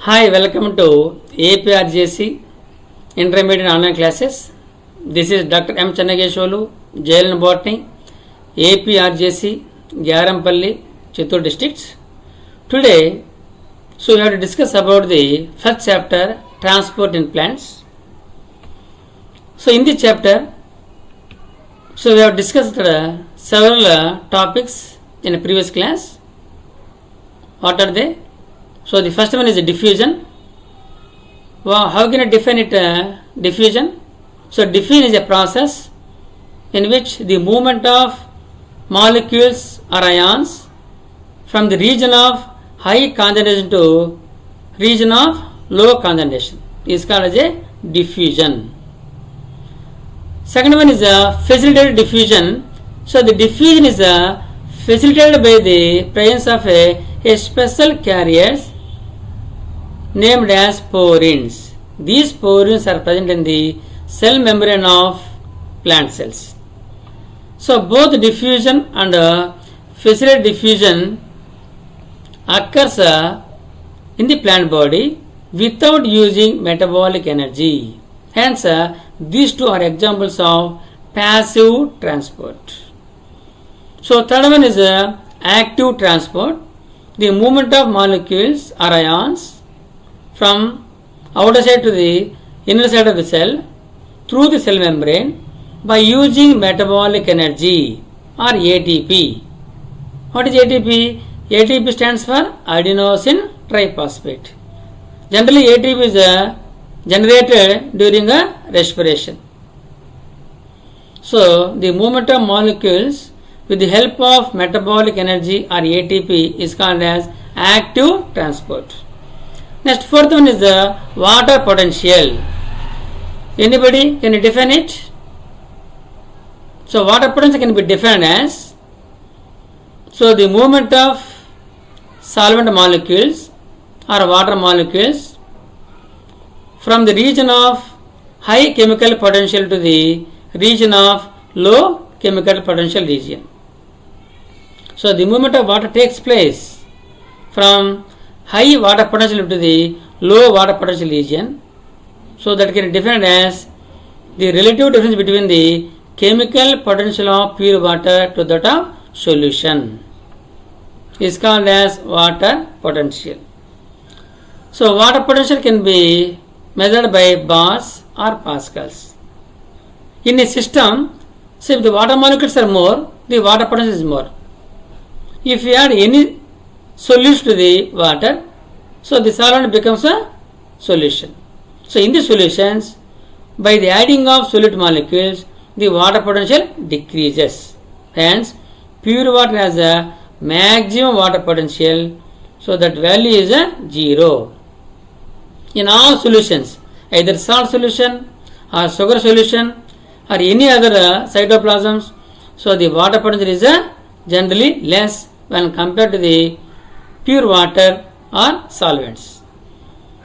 Hi, welcome to APRJC Intermediate Online Classes. This is Dr. M. Channageshwalu, JLN Botany, APRJC, Gyarampalli, Chittoor districts. Today, we have to discuss about the first chapter, Transport in Plants. So, in this chapter, we have discussed several topics in a previous class. What are they? So, the first one is diffusion. How can I define it? Diffusion. So, diffusion is a process in which the movement of molecules or ions from the region of high concentration to region of low concentration is called as a diffusion. Second one is facilitated diffusion. So, the diffusion is facilitated by the presence of a special carriers named as porins. These porins are present in the cell membrane of plant cells. So, both diffusion and facilitated diffusion occurs in the plant body without using metabolic energy. Hence, these two are examples of passive transport. So, third one is active transport. The movement of molecules or ions from outer side to the inner side of the cell through the cell membrane by using metabolic energy or ATP. What is ATP? ATP stands for adenosine triphosphate. Generally, ATP is generated during respiration. So, the movement of molecules with the help of metabolic energy or ATP is called as active transport. Next, fourth one is the water potential. Anybody can define it? So, water potential can be defined as the movement of solvent molecules or water molecules from the region of high chemical potential to the region of low chemical potential region. So, the movement of water takes place from high water potential to the low water potential region. So, that can be defined as the relative difference between the chemical potential of pure water to that of solution is called as water potential. So, water potential can be measured by bars or pascals. In a system, so if the water molecules are more, the water potential is more. If you add any solution to the water, so the solvent becomes a solution. So, in the solutions, by the adding of solute molecules, the water potential decreases. Hence, pure water has a maximum water potential, so that value is a 0. In all solutions, either salt solution or sugar solution or any other cytoplasms, so the water potential is generally less when compared to the pure water or solvents.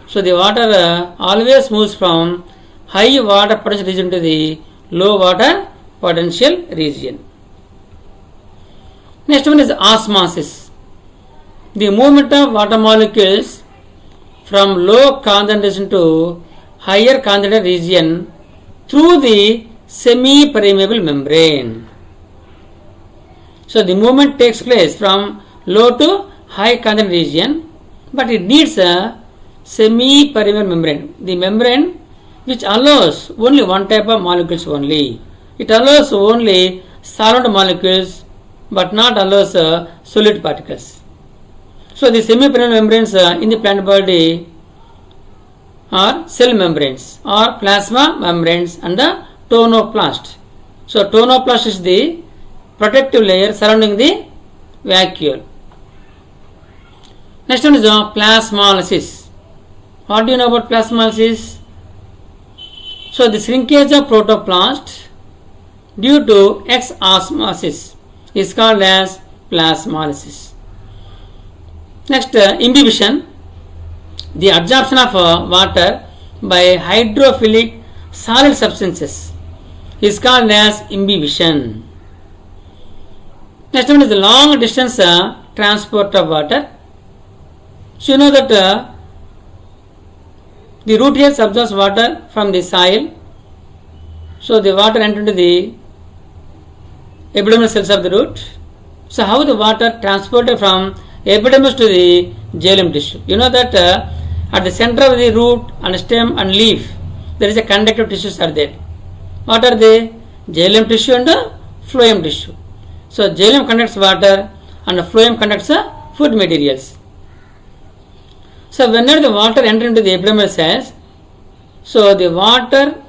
So, the water always moves from high water potential region to the low water potential region. Next one is osmosis. The movement of water molecules from low concentration to higher concentration region through the semi-permeable membrane. So, the movement takes place from low to high concentration region, but it needs a semi-permeable membrane. The membrane which allows only one type of molecules only. It allows only solvent molecules but not allows solid particles. So, the semi-permeable membranes in the plant body are cell membranes or plasma membranes and the tonoplast. So, tonoplast is the protective layer surrounding the vacuole. Next one is plasmolysis. What do you know about plasmolysis? So, the shrinkage of protoplast due to exosmosis is called as plasmolysis. Next, imbibition. The absorption of water by hydrophilic solid substances is called as imbibition. Next one is the long distance transport of water. So, you know that The root hairs absorbs water from the soil. So the water enters into the epidermal cells of the root. So how the water transported from epidermis to the xylem tissue? You know that at the center of the root and stem and leaf, there is a conductive tissues are there. What are they? Xylem tissue and phloem tissue. So xylem conducts water and phloem conducts food materials. So whenever the water enters into the epidermal cells, so the water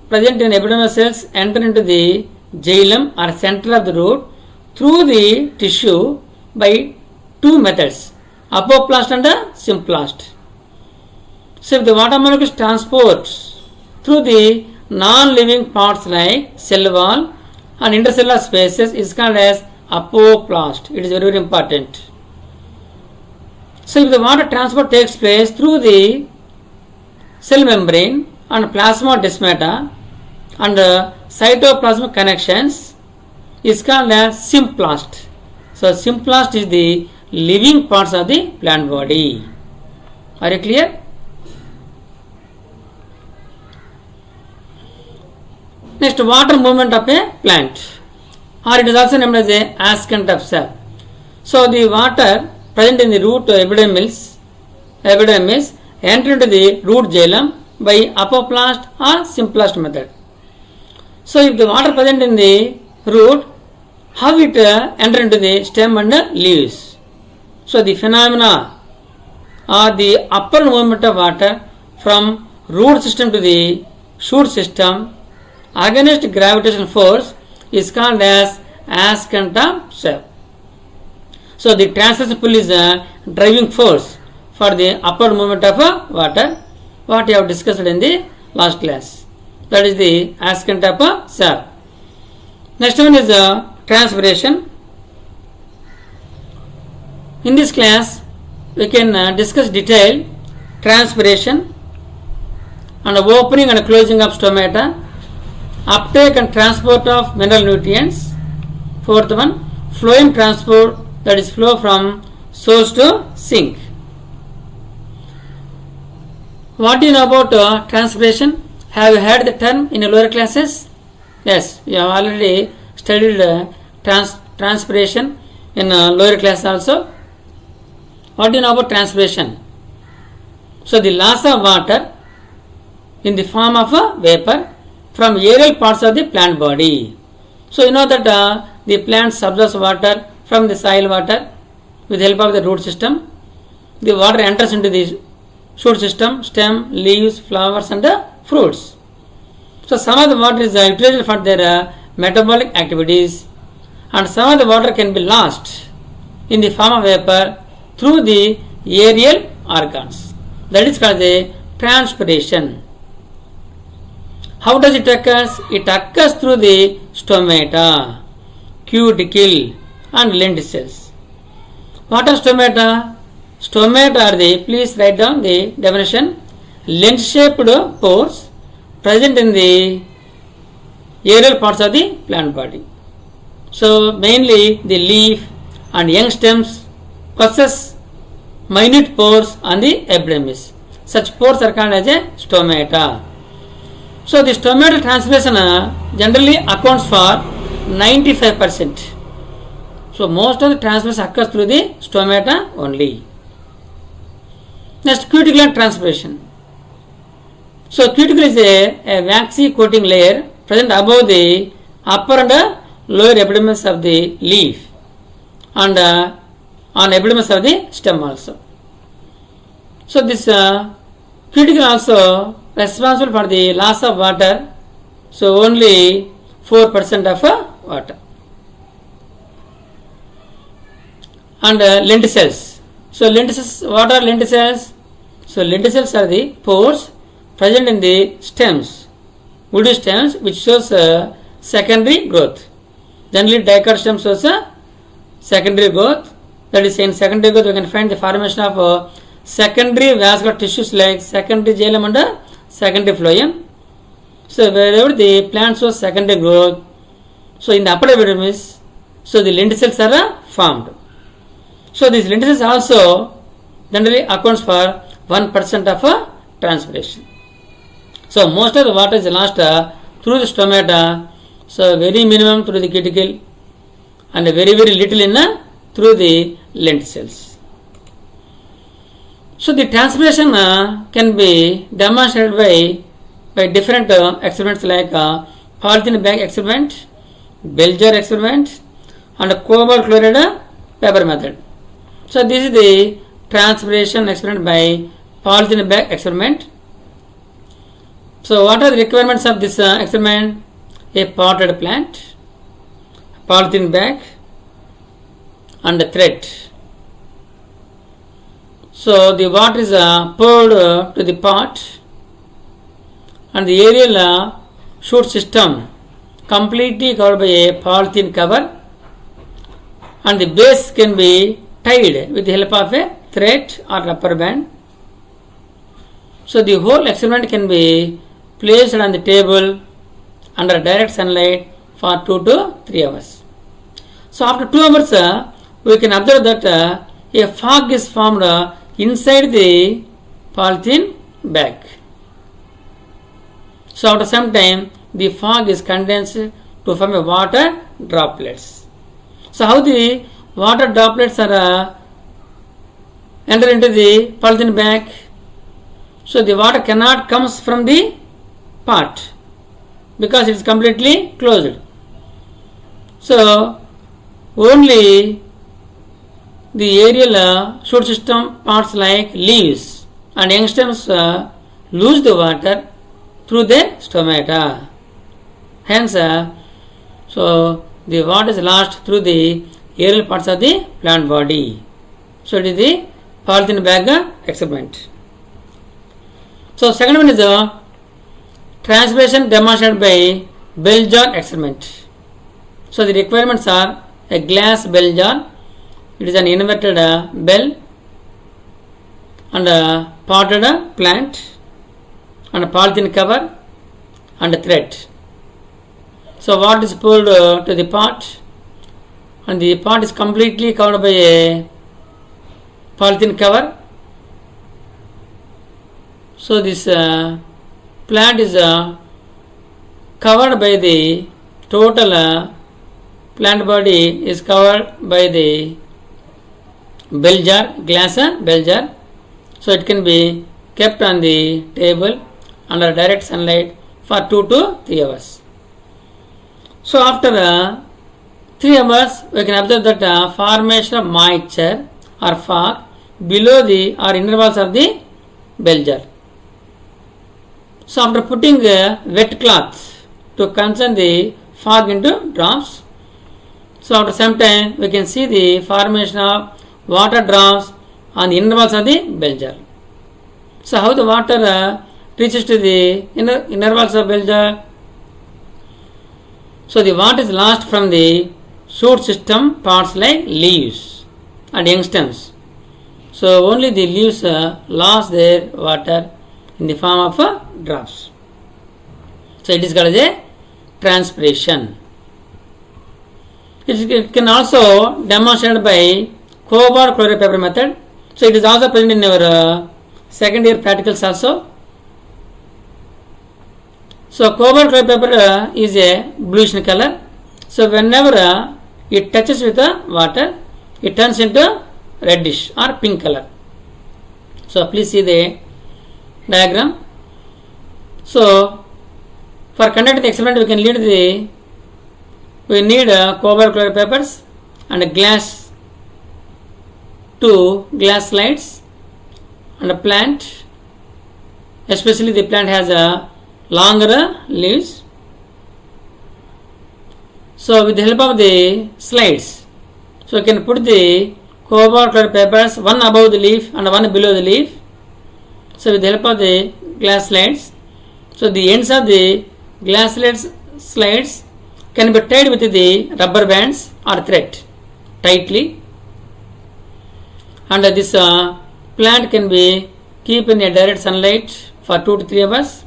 present in epidermal cells enter into the xylem or center of the root through the tissue by two methods, apoplast and symplast. So if the water molecules transport through the non-living parts like cell wall and intercellular spaces is called as apoplast. It is very, very important. So if the water transport takes place through the cell membrane and plasmodesmata and cytoplasmic connections is called as symplast. So symplast is the living parts of the plant body. Are you clear? Next, water movement of a plant, or it is also named as a ascent of sap. So the water present in the root epidermis enter into the root xylem by apoplast or symplast method. So if the water present in the root, how it enter into the stem and leaves? So the phenomena or the upward movement of water from root system to the shoot system against gravitational force is called as ascent of sap. So the transverse pull is a driving force for the upward movement of water, what we have discussed in the last class. That is the ascent of sap. Next one is transpiration. In this class, we can discuss detail transpiration and opening and closing of stomata, uptake and transport of mineral nutrients. Fourth one, phloem transport, that is flow from source to sink. What do you know about transpiration? Have you heard the term in your lower classes? Yes, you have already studied transpiration in lower class also. What do you know about transpiration? So the loss of water in the form of a vapor from aerial parts of the plant body. So you know that the plant absorbs water from the soil water with the help of the root system. The water enters into the shoot system, stem, leaves, flowers and fruits. So some of the water is utilized for their metabolic activities, and some of the water can be lost in the form of vapor through the aerial organs. That is called the transpiration. How does it occur? It occurs through the stomata, cuticle and lenticels. What are stomata? Stomata are the, please write down the definition, lens-shaped pores present in the aerial parts of the plant body. So mainly the leaf and young stems possess minute pores on the epidermis. Such pores are called as a stomata. So the stomata transpiration generally accounts for 95%. So most of the transpiration occurs through the stomata only. Next, cuticular transpiration. So cuticle is a waxy coating layer present above the upper and lower epidermis of the leaf and on epidermis of the stem also. So this cuticle also responsible for the loss of water. So only 4% of water. And lenticels. So lenticels, what are lenticels? So lenticels are the pores present in the stems, woody stems, which shows secondary growth. Generally dicot stem shows secondary growth. That is, in secondary growth we can find the formation of secondary vascular tissues like secondary xylem and secondary phloem. So wherever the plant shows secondary growth, so in the upper epidermis, so the lenticels are formed. So these lenticels also generally accounts for 1% of transpiration. So most of the water is lost through the stomata, so very minimum through the cuticle and very little in through the lint cells. So the transpiration can be demonstrated by different experiments like polythene bag experiment, bell jar experiment and cobalt chloride paper method. So this is the transpiration experiment by polythene bag experiment. So what are the requirements of this experiment? A potted plant, polythene bag and a thread. So the water is poured to the pot and the aerial chute system completely covered by a polythene cover and the base can be tied with the help of a thread or rubber band. So the whole experiment can be placed on the table under direct sunlight for 2 to 3 hours. So after 2 hours we can observe that a fog is formed inside the polythene bag. So after some time the fog is condensed to form a water droplets. So how the water droplets are enter into the polythene bag? So the water cannot comes from the pot because it is completely closed. So only the aerial chute system parts like leaves and young stems lose the water through their stomata. Hence, so the water is lost through the aerial parts of the plant body. So it is the polythene bag experiment. So second one is transpiration demonstrated by bell jar experiment. So the requirements are a glass bell jar. It is an inverted bell and a potted plant and a polythene cover and a thread. So water is poured to the pot and the pot is completely covered by a polythene cover. So this plant is covered by the total plant body is covered by the bell jar, glass bell jar. So it can be kept on the table under direct sunlight for 2 to 3 hours. So after 3 hours we can observe that formation of moisture or fog below the or inner walls of the bell jar. So after putting wet cloth to concern the fog into drops, so after some time we can see the formation of water drops on the inner walls of the bell jar. So how the water reaches to the inner walls of bell jar? So the water is lost from the chute system parts like leaves and young stems. So only the leaves lost their water in the form of drops. So it is called as a transpiration. It can also demonstrated by cobalt chloride paper method. So it is also present in our second year practicals also. So cobalt chloride paper is a bluish in color. So whenever it touches with the water, it turns into reddish or pink color. So please see the diagram. So for conducting the experiment we need cobalt chloride papers and a glass, 2 glass slides and a plant, especially the plant has a longer leaves. So with the help of the slides, so you can put the cobalt chloride papers one above the leaf and one below the leaf. So with the help of the glass slides, so the ends of the glass slides can be tied with the rubber bands or thread tightly, and this plant can be kept in a direct sunlight for 2 to 3 hours,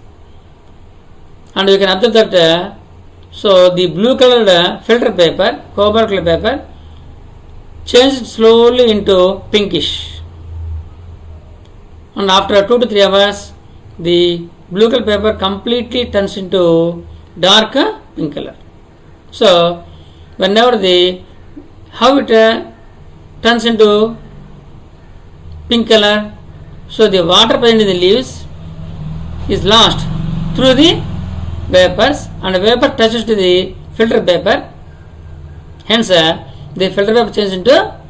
and you can observe that so the blue colored filter paper, cobalt colored paper, changed slowly into pinkish, and after 2 to 3 hours the blue color paper completely turns into dark pink color. So whenever how it turns into pink color, so the water present in the leaves is lost through the vapors, and the vapor touches to the filter paper, hence the filter paper changes into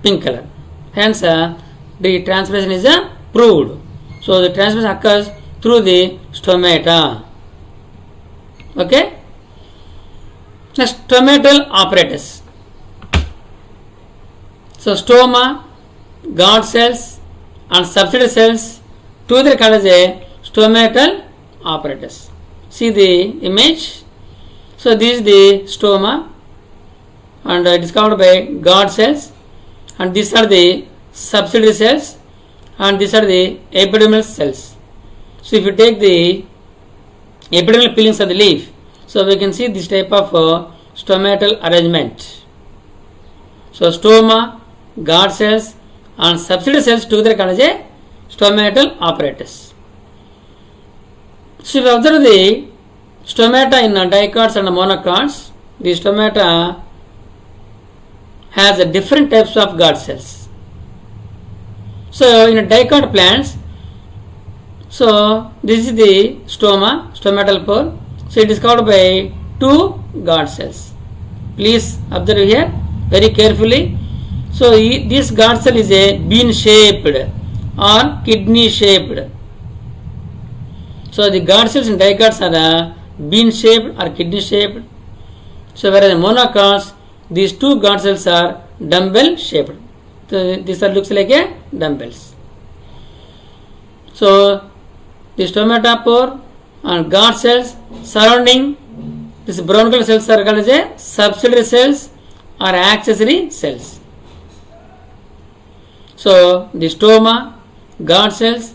pink color, hence the transpiration is proved. So the transpiration occurs through the stomata. Okay. Next, stomatal apparatus. So stoma, guard cells and subsidiary cells together called as a stomatal apparatus. See the image. So this is the stoma, and it is covered by guard cells, and these are the subsidiary cells, and these are the epidermal cells. So if you take the epidermal peelings of the leaf, so we can see this type of stomatal arrangement. So stoma, guard cells and subsidiary cells together called as a stomatal apparatus. So if you observe the stomata in dicots and monocots, the stomata has different types of guard cells. So in a dicot plants, so this is the stoma, stomatal pore. So it is covered by two guard cells. Please observe here very carefully. So this guard cell is a bean shaped or kidney shaped. So the guard cells in dicots are bean shaped or kidney shaped. So whereas in monocots, these two guard cells are dumbbell shaped. So this looks like a dumbbells. So the stomata pore and guard cells surrounding this brown color cells are called as a subsidiary cells or accessory cells. So the stoma, guard cells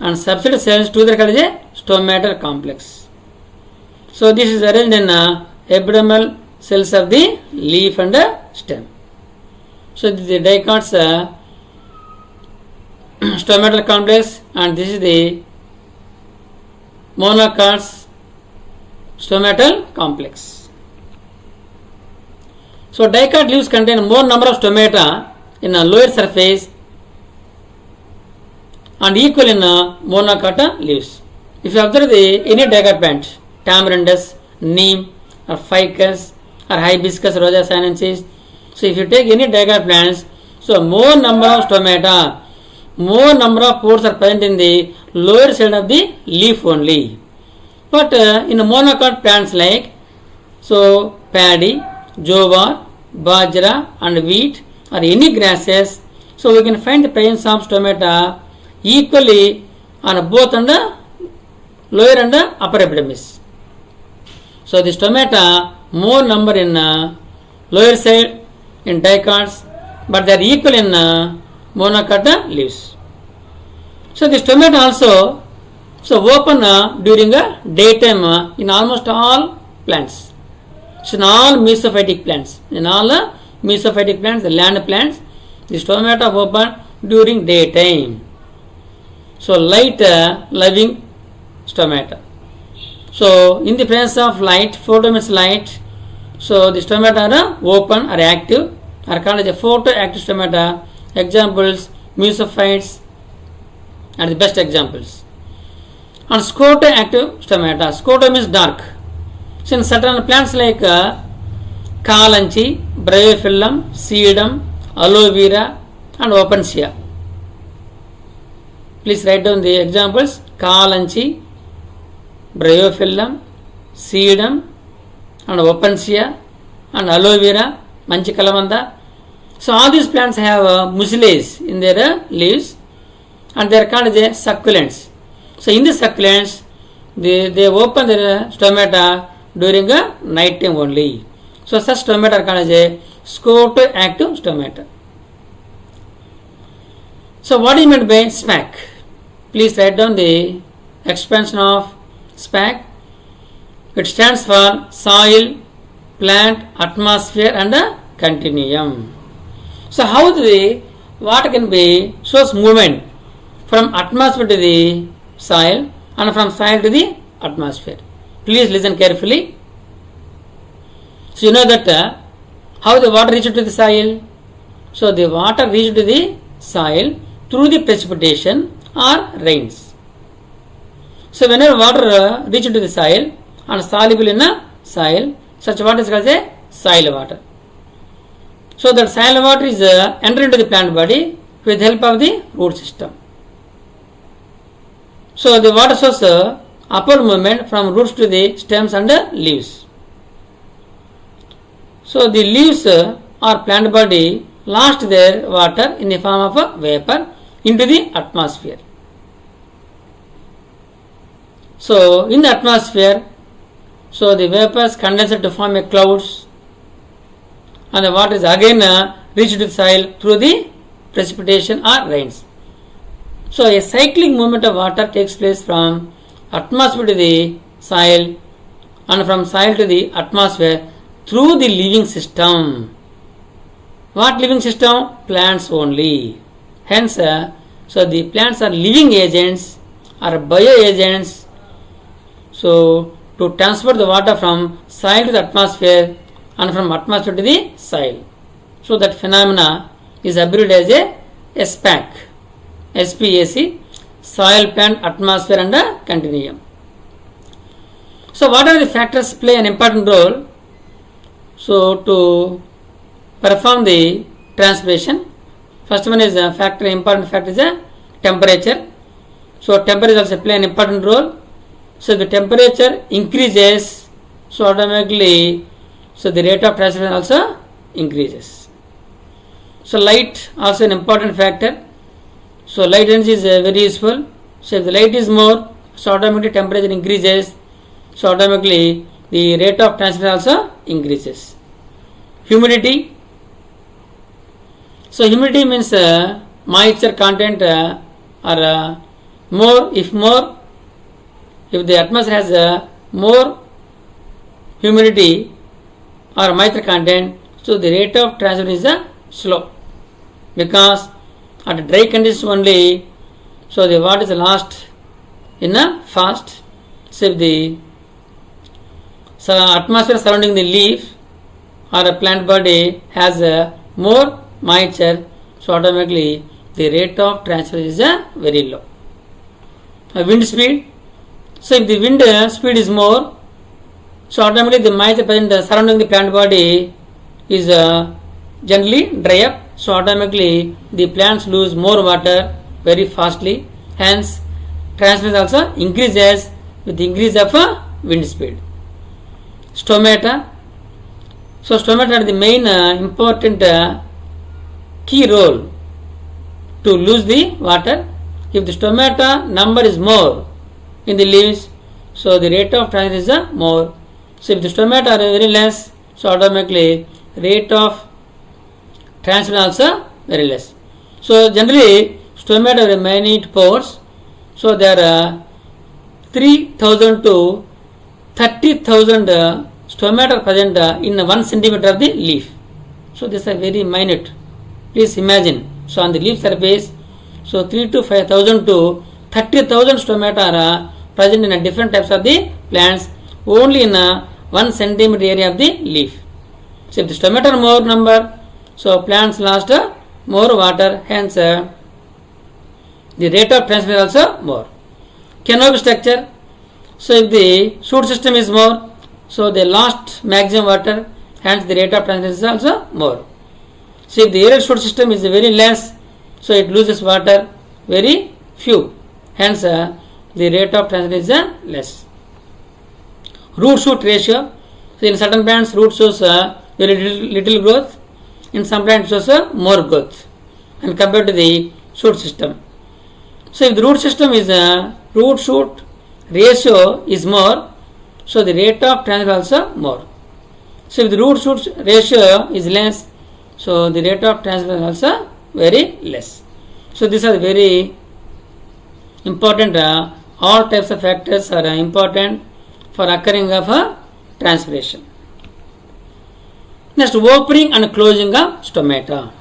and subsidiary cells together called as a stomatal complex. So this is arranged in epidermal cells of the leaf and stem. So this is the dicots stomatal complex, and this is the monocots stomatal complex. So dicot leaves contain more number of stomata in a lower surface and equal in monocot leaves. If you observe any dicot plant, Tamarindus, neem or ficus or hibiscus rosa sinensis, so if you take any dicot plants, so more number of stomata, more number of pores are present in the lower side of the leaf only. But in monocot plants like so paddy, jowar, bajra and wheat or any grasses, so we can find the presence of stomata equally on both on the lower and the upper epidermis. So the stomata more number in lower side in dicots, but they are equal in monocot leaves. So the stomata also open during daytime in almost all plants. So in all mesophytic plants, the land plants, the stomata open during daytime. So light loving stomata. So in the presence of light, photoemits light, so the stomata are open or active, are called as a photoactive stomata. Examples, mesophytes are the best examples. And scotoactive stomata. Scoto means dark. So in certain plants like kalanchi, bryophyllum, sedum, aloe vera and opuntia. Please write down the examples: kalanchi, bryophyllum, sedum and opuntia and aloe vera, manchi kalamanda. So all these plants have mucilage in their leaves and they are called as succulents. So in the succulents, they open their stomata during night time only. So such stomata are called as a scotoactive stomata. So what is meant by SPAC? Please write down the expansion of SPAC. It stands for soil, plant, atmosphere and continuum. So how the water can be shows movement from atmosphere to the soil and from soil to the atmosphere. Please listen carefully. So you know that how the water reaches to the soil? So the water reaches to the soil through the precipitation or rains. So whenever water reaches to the soil and soluble in a soil, such water is called as soil water. So that soil water is entered into the plant body with the help of the root system. So the water shows upward movement from roots to the stems and leaves. So the leaves or plant body lost their water in the form of vapor into the atmosphere. So in the atmosphere, so the vapors condense to form a clouds, and the water is again reached to the soil through the precipitation or rains. So a cyclic movement of water takes place from atmosphere to the soil and from soil to the atmosphere through the living system. What living system? Plants only. Hence, so the plants are living agents or bioagents. So to transfer the water from soil to the atmosphere and from atmosphere to the soil. So that phenomena is abbreviated as SPAC. SPAC, soil, plant, atmosphere and continuum. So what are the factors play an important role? So to perform the transpiration, first one is a factor, important factor is a temperature. So temperature also play an important role. So the temperature increases, so automatically, so the rate of transpiration also increases. So light also an important factor. So light energy is very useful. So if the light is more, so automatically temperature increases. So automatically the rate of transpiration also increases. Humidity. So humidity means moisture content or more. If the atmosphere has more humidity or moisture content, so the rate of transpiration is slow, because at dry conditions only, so the water is lost in a fast. So if the atmosphere surrounding the leaf or a plant body has more moisture, so automatically the rate of transpiration is very low. Wind speed. So if the wind speed is more, so automatically the moisture present surrounding the plant body is generally dry up. So automatically the plants lose more water very fastly. Hence transpiration also increases with the increase of wind speed. Stomata. So stomata are the main important key role to lose the water. If the stomata number is more in the leaves, so the rate of transpiration is more. So if the stomata are very less, so automatically rate of transpiration also very less. So generally stomata are minute pores. So there are 3,000 to 30,000 stomata present in 1 centimeter of the leaf. So these are very minute. Please imagine. So on the leaf surface, so 3 to 5,000 to 30,000 stomata are present in different types of the plants only in 1 centimeter area of the leaf. So if the stomata are more number, so plants lost more water, hence the rate of transpiration also more. Canopy structure. So if the shoot system is more, so they lost maximum water, hence the rate of transpiration is also more. So if the aerial shoot system is very less, so it loses water very few, hence the rate of transpiration is less. Root shoot ratio. So in certain plants root shows very little growth, in some plants shows more growth, and compared to the shoot system. So if the root system is root shoot ratio is more, so the rate of transpiration also more. So if the root shoot ratio is less, so the rate of transpiration also very less. So these are very important. All types of factors are important for occurring of transpiration. Next, opening and closing of stomata.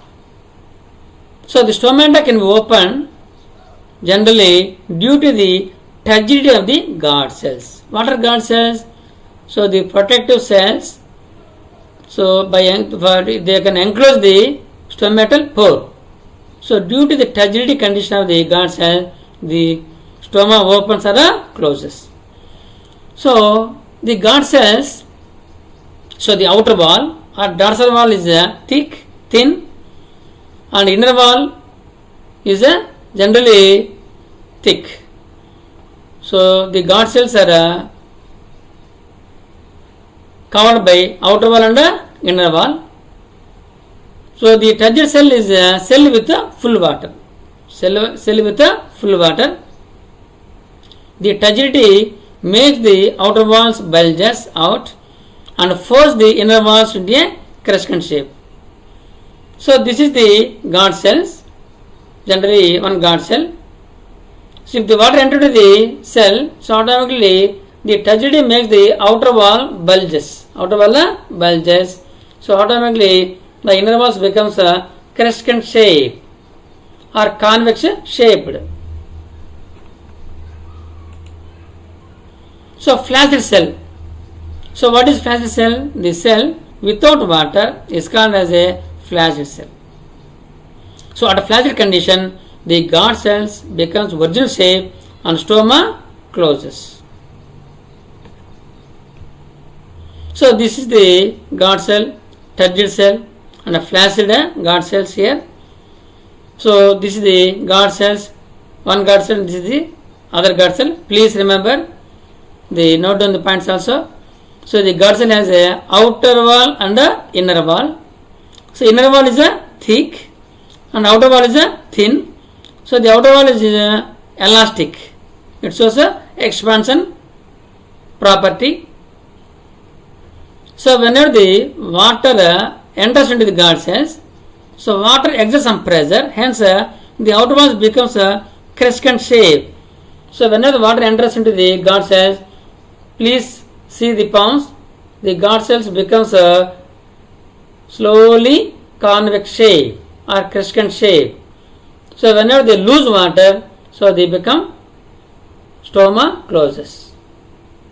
So the stomata can be opened generally due to the turgidity of the guard cells. What are guard cells? So the protective cells. So they can enclose the stomatal pore. So due to the turgidity condition of the guard cell, the stoma opens or closes. So the guard cells, so the outer wall or dorsal wall is thick, thin, and inner wall is generally thick. So the guard cells are covered by outer wall and inner wall. So the turgid cell is a cell with full water. Cell with full water. The turgidity makes the outer walls bulges out and force the inner walls into a crescent shape. So this is the guard cells. Generally one guard cell. So if the water enters the cell, so automatically the turgidity makes the outer wall bulges. Outer wall bulges. So automatically the inner walls becomes a crescent shape or convex shaped. So flaccid cell. So what is flaccid cell? The cell without water is called as a flaccid cell. So at a flaccid condition, the guard cells becomes virginal shape and stoma closes. So this is the guard cell, turgid cell, and a flaccid guard cells here. So this is the guard cells, one guard cell, this is the other guard cell. Please remember the note down the points also. So the guard cell has a outer wall and a inner wall. So inner wall is a thick and outer wall is a thin. So the outer wall is elastic. It shows a expansion property. So whenever the water enters into the guard cells, so water exerts some pressure, hence the outer wall becomes a crescent shape. So whenever the water enters into the guard cells, please see the palms. The guard cells becomes a slowly convex shape or crescent shape. So whenever they lose water, so they become stoma closes.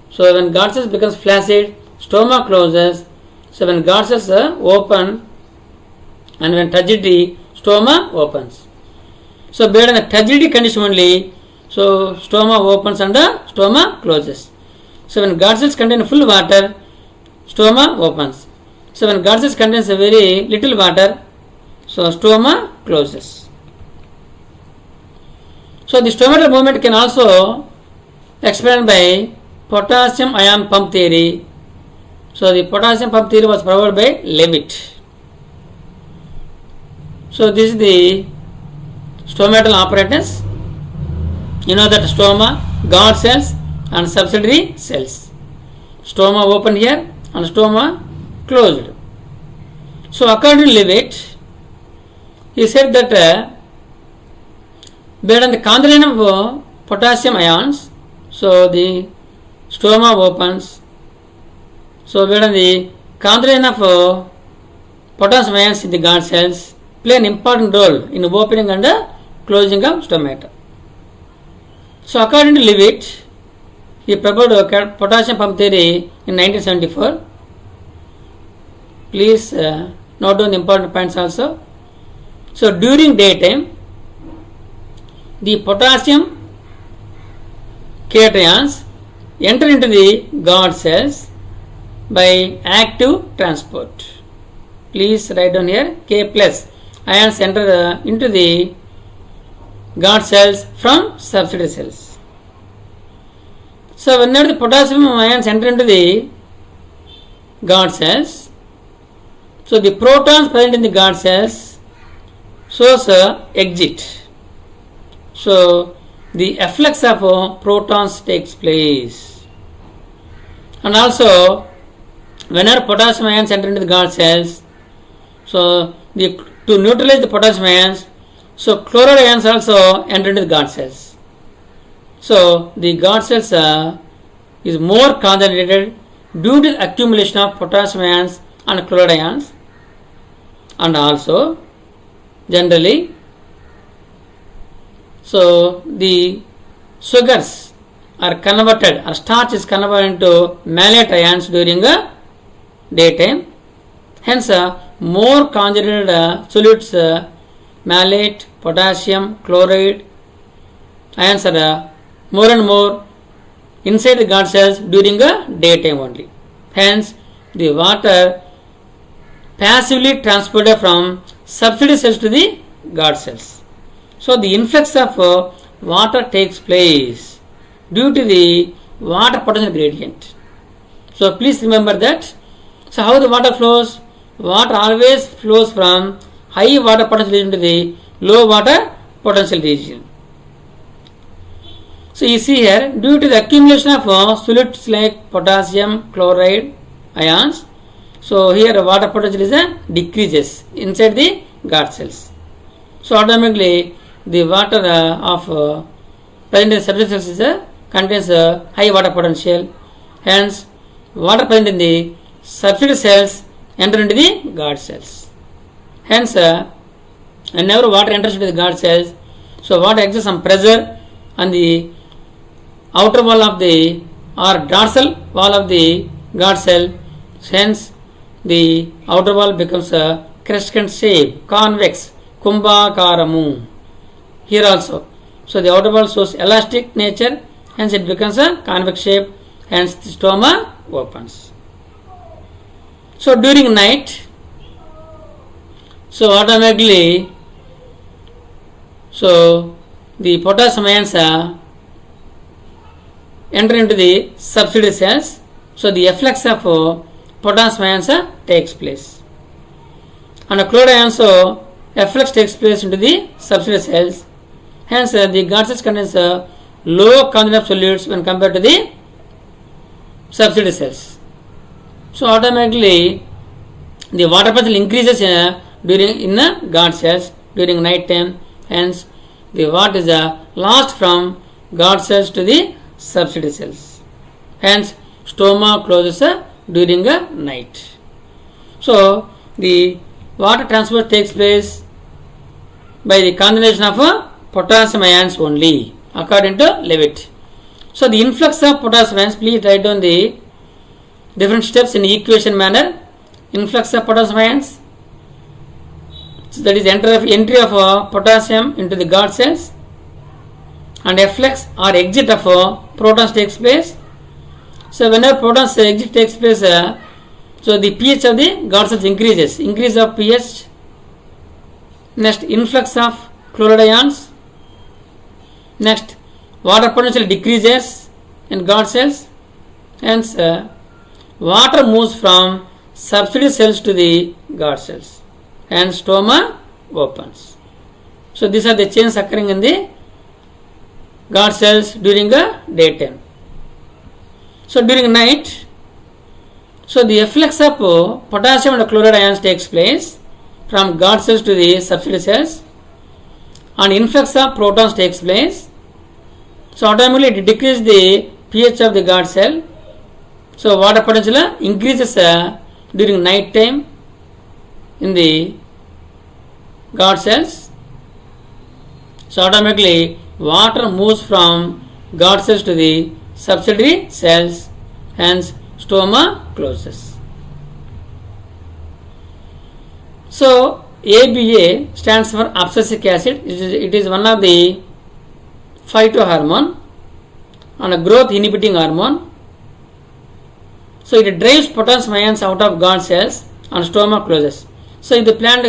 So when guard cells becomes flaccid, stoma closes. So when guard cells open and when turgidity, stoma opens. So based on the turgidity condition only, so stoma opens and stoma closes. So when guard cells contain full water, stoma opens. So when guard cells contains a very little water, so stoma closes. So the stomatal movement can also explained by potassium ion pump theory. So the potassium pump theory was provided by Leavitt. So this is the stomatal apparatus. You know that stoma, guard cells and subsidiary cells. Stoma open here and stoma closed. So according to Leavitt, he said that based on the concentration of potassium ions, so the stoma opens. So based on the concentration of potassium ions in the guard cells play an important role in opening and closing of stomata. So according to Leavitt, he proposed potassium pump theory in 1974. Please note down the important points also. So during daytime, the potassium cations enter into the guard cells by active transport. Please write down here K plus ions enter into the guard cells from subsidiary cells. So whenever the potassium ions enter into the guard cells, so the protons present in the guard cells shows exit. So the efflux of protons takes place. And also whenever potassium ions enter into the guard cells, so to neutralize the potassium ions, so chloride ions also enter into the guard cells. So the guard cells is more concentrated due to the accumulation of potassium ions and chloride ions, and also generally, so the sugars are converted, or starch is converted into malate ions during daytime. Hence, more concentrated solutes, malate, potassium, chloride ions are more and more inside the guard cells during daytime only. Hence, the water passively transported from subsidiary cells to the guard cells. So, the influx of water takes place due to the water potential gradient. So, please remember that. So, how the water flows? Water always flows from high water potential region to the low water potential region. So, you see here, due to the accumulation of solutes like potassium, chloride ions, so here water potential is decreases inside the guard cells. So, automatically the water of present in subsidiary cells is, contains high water potential. Hence, water present in the subsidiary cells enter into the guard cells. Hence, whenever water enters into the guard cells, so water exerts some pressure on the outer wall of the or dorsal wall of the guard cell. Hence, the outer wall becomes a crescent shape, convex, kumbhakaramu. Here also, so the outer wall shows elastic nature. Hence, it becomes a convex shape. Hence, the stoma opens. So, during night, so automatically, so the potassium ions enter into the subsidiary cells. So, the efflux of potassium ions takes place. And chloride ions efflux takes place into the subsidiary cells. Hence, the guard cells contains low concentration of solutes when compared to the subsidiary cells. So, automatically the water potential increases during in the guard cells during night time. Hence, the water is lost from guard cells to the subsidiary cells. Hence, stoma closes during night. So, the water transport takes place by the concentration of potassium ions only according to Levitt. So, the influx of potassium ions, please write down the different steps in equation manner. Influx of potassium ions, so that is entry of potassium into the guard cells, and efflux or exit of protons takes place. So, whenever protons exit takes place, so the pH of the guard cells increases, increase of pH. Next, influx of chloride ions. Next, water potential decreases in guard cells. Hence, water moves from subsidiary cells to the guard cells, and stoma opens. So, these are the changes occurring in the guard cells during the daytime. So, during night, so the efflux of potassium and chloride ions takes place from guard cells to the subsidiary cells, and influx of protons takes place. So, automatically it decreases the pH of the guard cell. So, water potential increases during night time in the guard cells. So, automatically water moves from guard cells to the subsidiary cells. Hence, stoma closes. So, ABA stands for abscisic acid. It is one of the phytohormone and a growth inhibiting hormone. So, it drives potassium ions out of guard cells and stoma closes. So, if the plant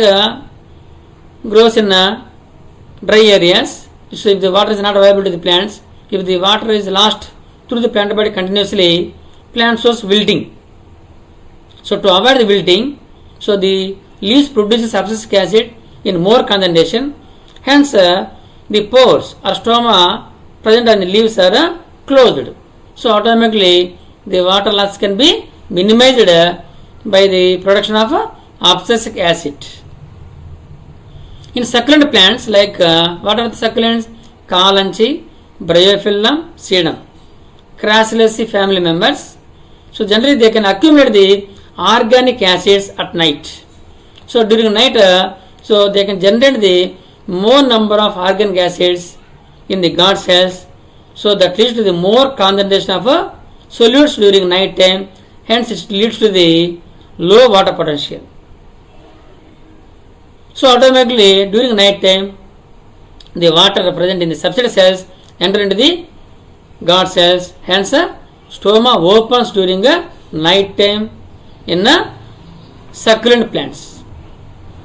grows in dry areas, so if the water is not available to the plants, if the water is lost through the plant body continuously, plant shows wilting. So, to avoid the wilting, so the leaves produces abscisic acid in more concentration. Hence, the pores or stoma present on the leaves are closed. So, automatically the water loss can be minimized by the production of abscisic acid. In succulent plants, like what are the succulents? Kalanchi, Bryophyllum, Sedum, Crassulaceae family members. So, generally they can accumulate the organic acids at night. So, during night, so they can generate the more number of organic acids in the guard cells. So that leads to the more concentration of solutes during night time, hence it leads to the low water potential. So automatically during night time, the water present in the substrate cells enter into the guard cells, hence stoma opens during night time in succulent plants.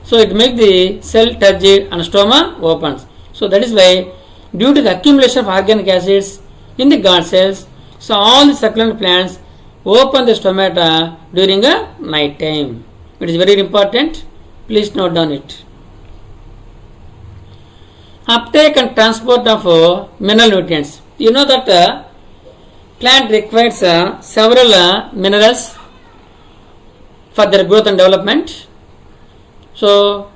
So it makes the cell turgid and stoma opens. So that is why due to the accumulation of organic acids in the guard cells, so all the succulent plants open the stomata during a night time. It is very important. Please note down it. Uptake and transport of mineral nutrients. You know that plant requires several minerals for their growth and development. So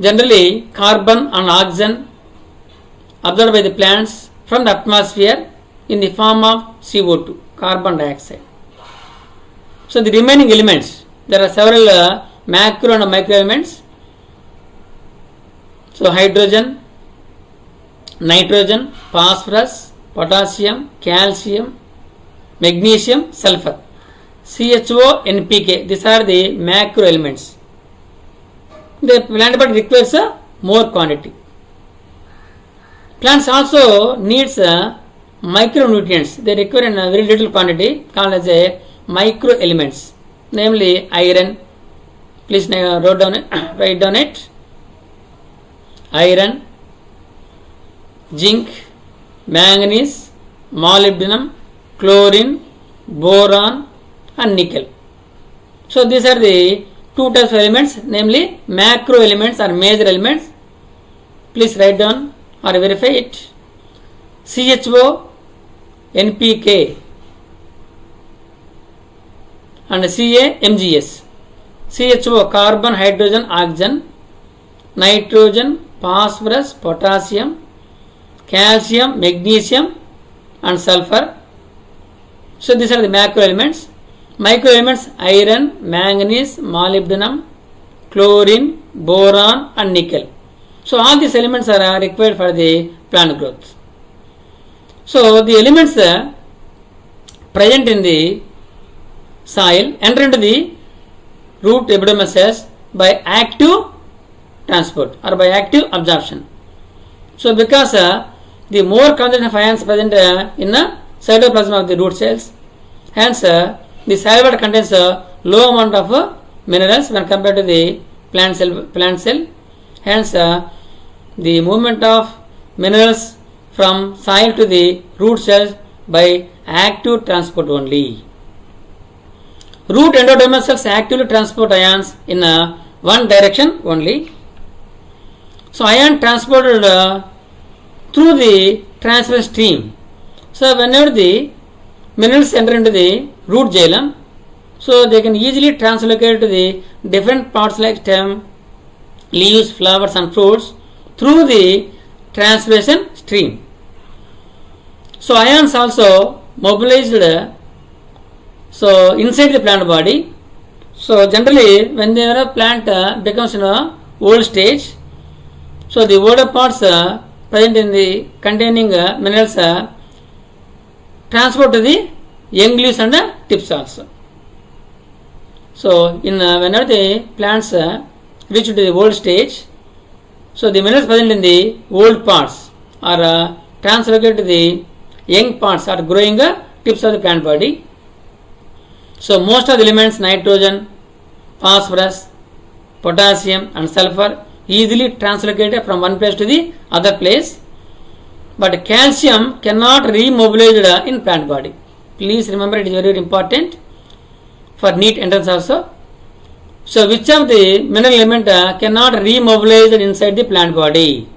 generally carbon and oxygen absorbed by the plants from the atmosphere in the form of CO2, carbon dioxide. So the remaining elements, there are several macro and micro elements. So hydrogen, nitrogen, phosphorus, potassium, calcium, magnesium, sulfur, CHO, NPK. These are the macro elements. The plant body requires more quantity. Plants also needs micronutrients. They require in a very little quantity called as a micro elements, namely iron. Please write down it. Iron, zinc, manganese, molybdenum, chlorine, boron and nickel. So these are the two types of elements, namely macro elements or major elements. Please write down or verify it. CHO, NPK and CaMgS. CHO carbon, hydrogen, oxygen, nitrogen, phosphorus, potassium, calcium, magnesium and sulfur. So these are the macro elements. Micro elements iron, manganese, molybdenum, chlorine, boron and nickel. So all these elements are required for the plant growth. So the elements present in the soil enter into the root epidermis cells by active transport or by active absorption. So because the more concentration of ions present in the cytoplasm of the root cells, hence the soil water contains a low amount of minerals when compared to the plant cell. Hence the movement of minerals from soil to the root cells by active transport only. Root endodermal cells actively transport ions in one direction only. So ion transported through the transverse stream. So whenever the minerals enter into the root xylem, so they can easily translocate to the different parts like stem, leaves, flowers and fruits through the transpiration stream. So ions also mobilized inside the plant body. So generally when the plant becomes in a old stage, so the older parts present in the containing minerals transport to the young leaves and tips also. So in whenever the plants reach to the old stage, so the minerals present in the old parts are translocated to the young parts or growing tips of the plant body. So most of the elements nitrogen, phosphorus, potassium and sulfur easily translocated from one place to the other place, but calcium cannot remobilized in plant body. Please remember, it is very important for NEET entrance also. So which of the mineral element cannot remobilized inside the plant body?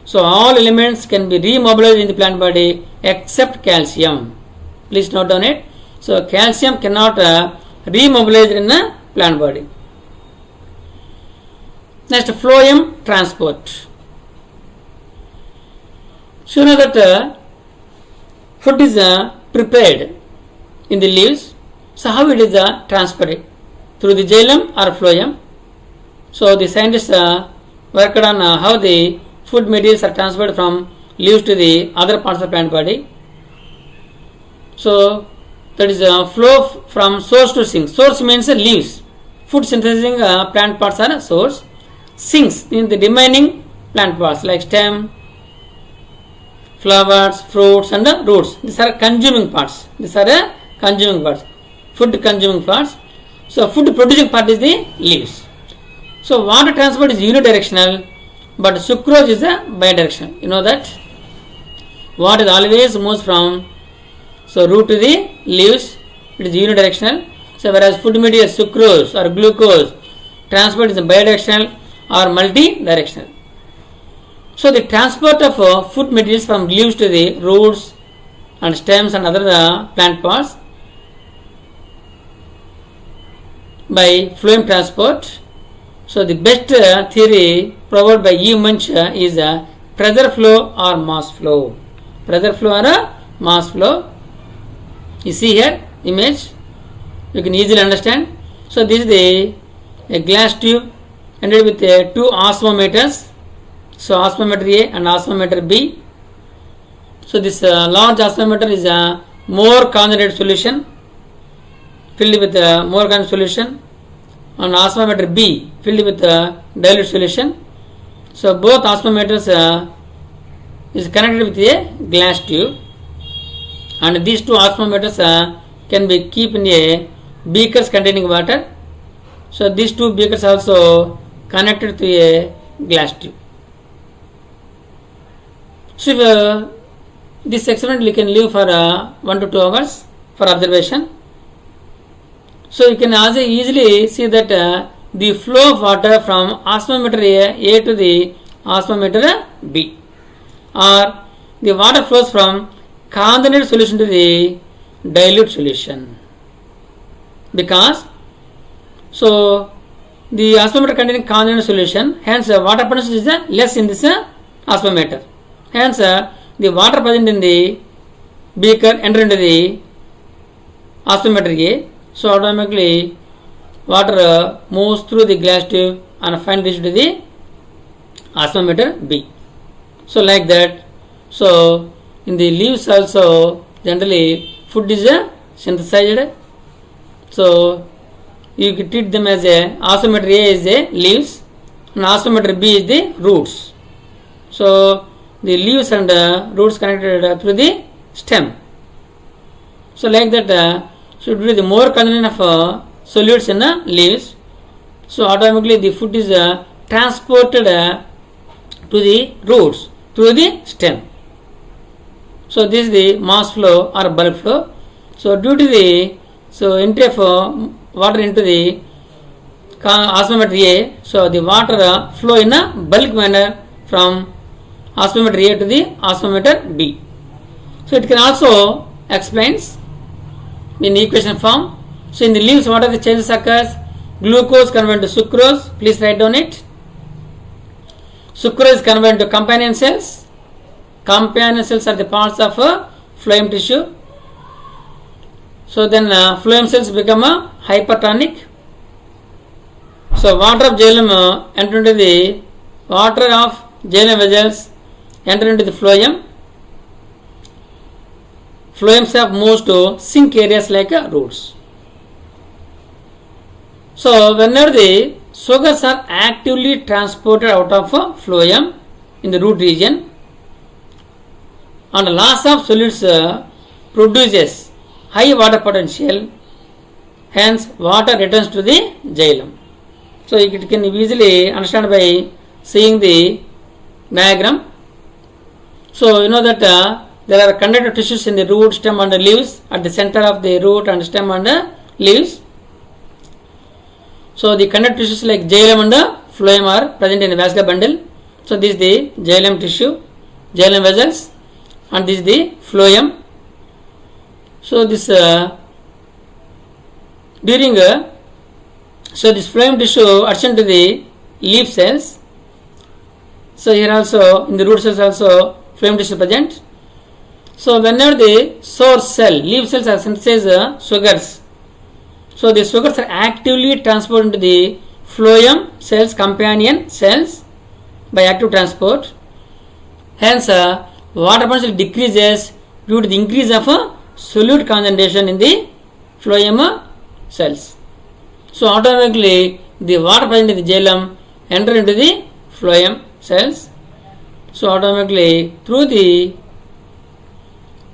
So all elements can be remobilized in the plant body except calcium. Please note down it. So calcium cannot remobilized in the plant body. Next, phloem transport. So you know that food is prepared in the leaves. So how it is transported? Through the xylem or phloem. So the scientists worked on how the food materials are transferred from leaves to the other parts of the plant body. So that is flow from source to sink. Source means leaves. Food synthesizing plant parts are source. Sinks in the remaining plant parts like stem, flowers, fruits and roots. These are consuming parts. Food consuming parts. So food producing part is the leaves. So water transport is unidirectional, but sucrose is a bidirectional. You know that water always moves from root to the leaves. It is unidirectional. So whereas food material sucrose or glucose transport is bidirectional or multi-directional. So the transport of food materials from leaves to the roots and stems and other plant parts by phloem transport. So the best theory provided by E. Munch is pressure flow or mass flow. Pressure flow or mass flow. You see here image, you can easily understand. So this is a glass tube ended with two osmometers. So osmometer A and osmometer B. So this large osmometer is a more concentrated solution filled with more concentrated solution, and osmometer B filled with dilute solution. So both osmometers is connected with a glass tube, and these two osmometers can be kept in a beakers containing water. So these two beakers also connected to a glass tube. So this experiment you can leave for 1 to 2 hours for observation. So you can also easily see that the flow of water from osmometer A to the osmometer B, or the water flows from concentrated solution to the dilute solution, because so the osmometer containing concentrated solution, hence water potential is less in this osmometer. Hence the water present in the beaker enter into the osmometer A. So automatically water moves through the glass tube and finally reaches to the osmometer B. So like that. So in the leaves also generally food is synthesized. So you can treat them as a osmometer A is the leaves and osmometer B is the roots. So the leaves and roots connected through the stem. So like that, so it will be the more concentration of solutes in the leaves. So automatically the food is transported to the roots through the stem. So this is the mass flow or bulk flow. So due to the entry of water into the osmometer A, so the water flow in a bulk manner from osmometer A to the osmometer B. So it can also explains in equation form. So in the leaves, what are the changes occurs? Glucose converted to sucrose. Please write down it. Sucrose is converted to companion cells. Companion cells are the parts of phloem tissue. So then phloem cells become hypertonic. So water of xylem enter into the water of xylem vessels enter into the phloem. Phloem sap moves to sink areas like roots. So whenever the sugars are actively transported out of phloem in the root region, and loss of solids produces high water potential, hence water returns to the xylem. So it can easily understand by seeing the diagram. So you know that there are conductive tissues in the root, stem and the leaves at the center of the root and stem and leaves. So the conductive tissues like xylem and phloem are present in the vascular bundle. So this is the xylem tissue, xylem vessels, and this is the phloem. So this during so this phloem tissue adjacent to the leaf cells. So here also in the root cells also phloem tissue present. So whenever the source cell, leaf cells are synthesize sugars. So the sugars are actively transported into the phloem cells, companion cells by active transport. Hence water potential decreases due to the increase of solute concentration in the phloem cells. So automatically the water present in the xylem enter into the phloem cells. So automatically through the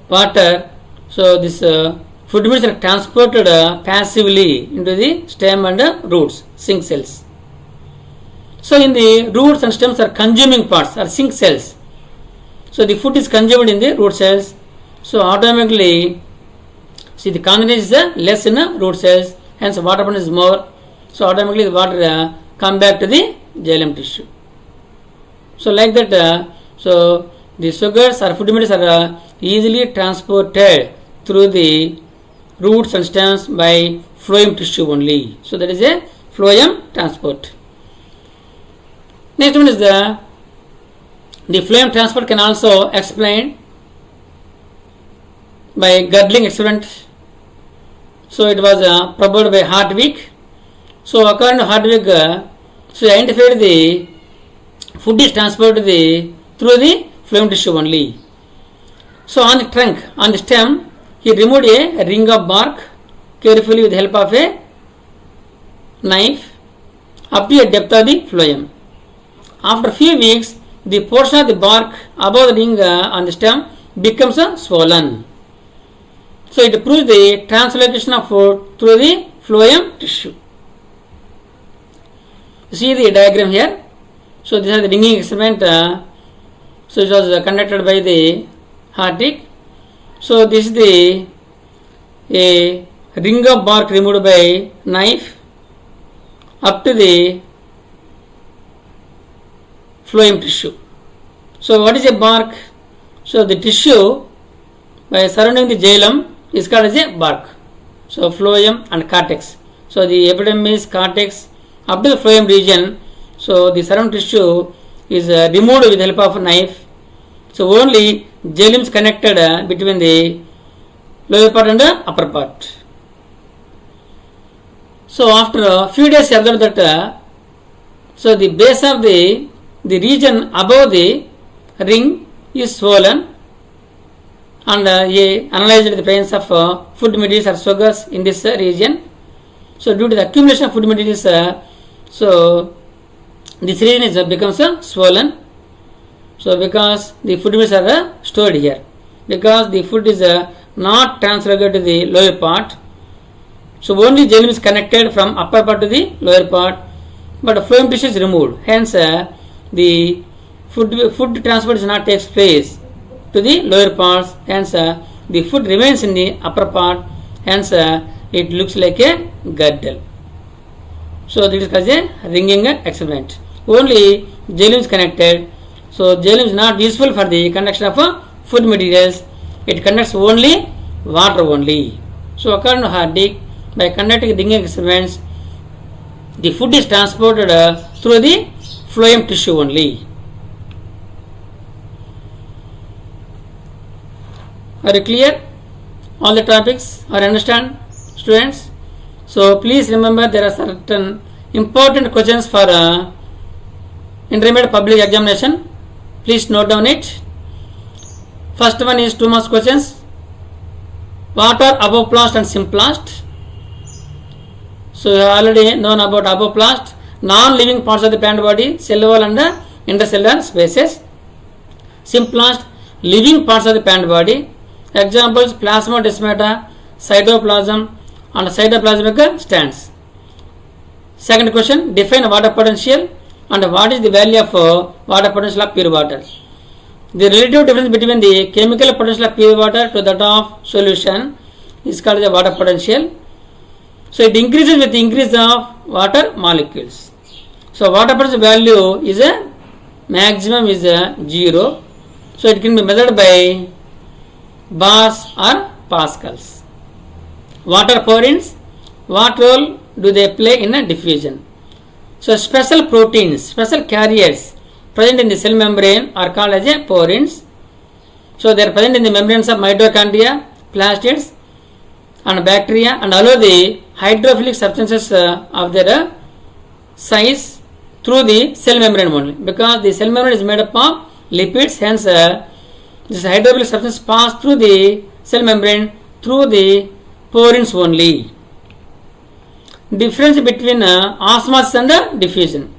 water, so this food materials are transported passively into the stem and roots, sink cells. So in the roots and stems are consuming parts, are sink cells. So the food is consumed in the root cells. So automatically, see the concentration is less in root cells, hence water present is more. So automatically the water come back to the xylem tissue. So like that, so the sugars or food materials are easily transported through the roots and stems by phloem tissue only. So that is a phloem transport. Next one is the phloem transport can also explained by Girdling experiment. So it was proposed by Hartwig. So according to Hartwig, so identified the food is transported through the phloem tissue only. So on the trunk, on the stem, he removed a ring of bark carefully with the help of a knife up to a depth of the phloem. After a few weeks, the portion of the bark above the ring on the stem becomes swollen. So it proves the translocation of food through the phloem tissue. You see the diagram here. So this is the ringing experiment. So it was conducted by the Hartwig. So this is a ring of bark removed by knife up to the phloem tissue. So what is a bark? So the tissue by surrounding the xylem is called as a bark. So phloem and cortex. So the epidermis, cortex up to the phloem region. So the surrounding tissue is removed with the help of a knife. So only xylem is connected between the lower part and the upper part. So after a few days you observe that so the base of the region above the ring is swollen, and he analyzed the presence of food materials or sugars in this region. So due to the accumulation of food materials, so this region becomes swollen. So because the food materials are stored here, because the food is not translocated to the lower part, so only xylem is connected from upper part to the lower part, but phloem tissue is removed. Hence the food transport does not take place to the lower parts. Hence the food remains in the upper part. Hence it looks like a girdle. So this is called a ringing experiment. Only xylem is connected. So xylem is not useful for the conduction of food materials. It conducts only water only. So according to Hartwig, by conducting ringing experiments, the food is transported through the phloem tissue only. Are you clear? All the topics are understand, students? So please remember there are certain important questions for intermediate public examination. Please note down it. First one is 2 marks questions. What are apoplast and symplast? So you have already known about apoplast, non-living parts of the plant body, cell wall and intercellular spaces. Symplast, living parts of the plant body. Examples: plasmodesmata, cytoplasm and cytoplasmic stands. Second question, define water potential and what is the value of water potential of pure water. The relative difference between the chemical potential of pure water to that of solution is called the water potential. So it increases with the increase of water molecules. So water potential value is a maximum is a 0. So it can be measured by bars or pascals. Water porins, what role do they play in a diffusion? So special proteins, special carriers present in the cell membrane are called as a porins. So they are present in the membranes of mitochondria, plastids and bacteria and allow the hydrophilic substances of their size through the cell membrane only, because the cell membrane is made up of lipids. Hence this hydrophilic substance pass through the cell membrane through the porins only. Difference between osmosis and diffusion.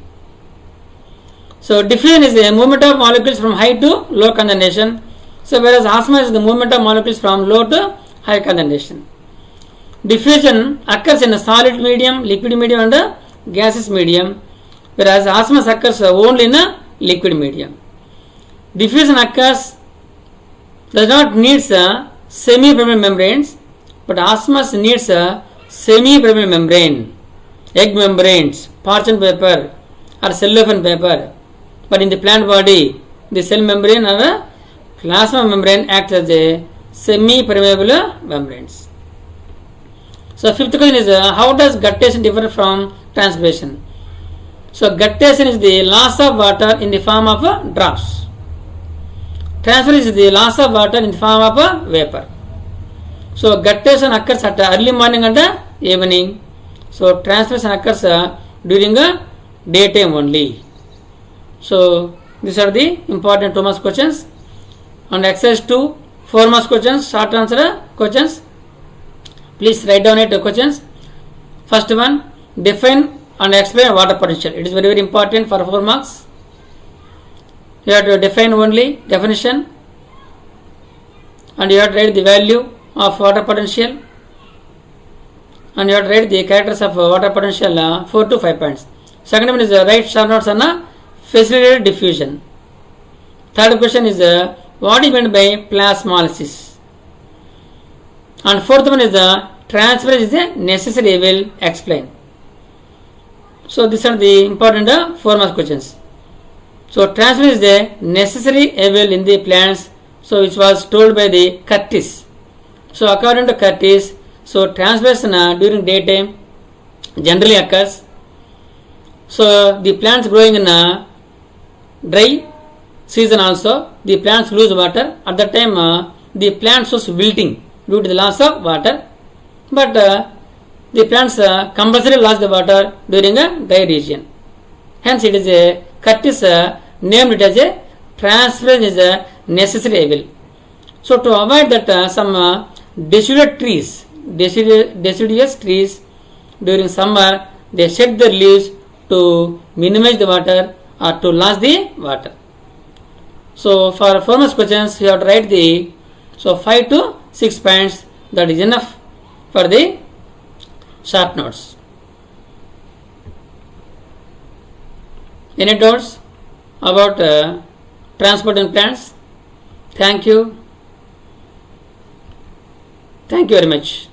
So diffusion is the movement of molecules from high to low condensation. So whereas osmosis is the movement of molecules from low to high condensation. Diffusion occurs in a solid medium, liquid medium and a gaseous medium, whereas osmosis occurs only in a liquid medium. Diffusion occurs does not needs semi-permeable membranes, but osmosis needs a semi-permeable membrane, egg membranes, parchment paper or cellophane paper. But in the plant body, the cell membrane or a plasma membrane acts as a semi-permeable membranes. So fifth question is how does guttation differ from transpiration? So guttation is the loss of water in the form of drops. Transpiration is the loss of water in the form of vapor. So guttation occurs at early morning and evening. So transpiration occurs during daytime only. So these are the important 2 marks questions. And exercise 2, 4 marks questions, short answer questions. Please write down 8 questions. First one, define and explain water potential. It is very, very important for 4 marks. You have to define only definition, and you have to write the value of water potential, and you have to write the characters of water potential 4 to 5 points. Second one is write short notes on facilitated diffusion. Third question is what is meant by plasmolysis. And fourth one is transference is a necessary evil, explain. So these are the important 4 marks questions. So transference is a necessary evil in the plants, so which was told by the Curtis. So according to Curtis, so transpiration during daytime generally occurs. So the plants growing in dry season also, the plants lose water. At that time the plants was wilting due to the loss of water. But the plants compulsorily lost the water during a dry region. Hence it is a Curtis named it as a transference is a necessary evil. So to avoid that some deciduous trees during summer, they shed their leaves to minimize the water or to lose the water. So for 4 marks questions, you have to write the 5 to 6 points. That is enough for the short notes. Any doubts about transport in plants? Thank you. Thank you very much.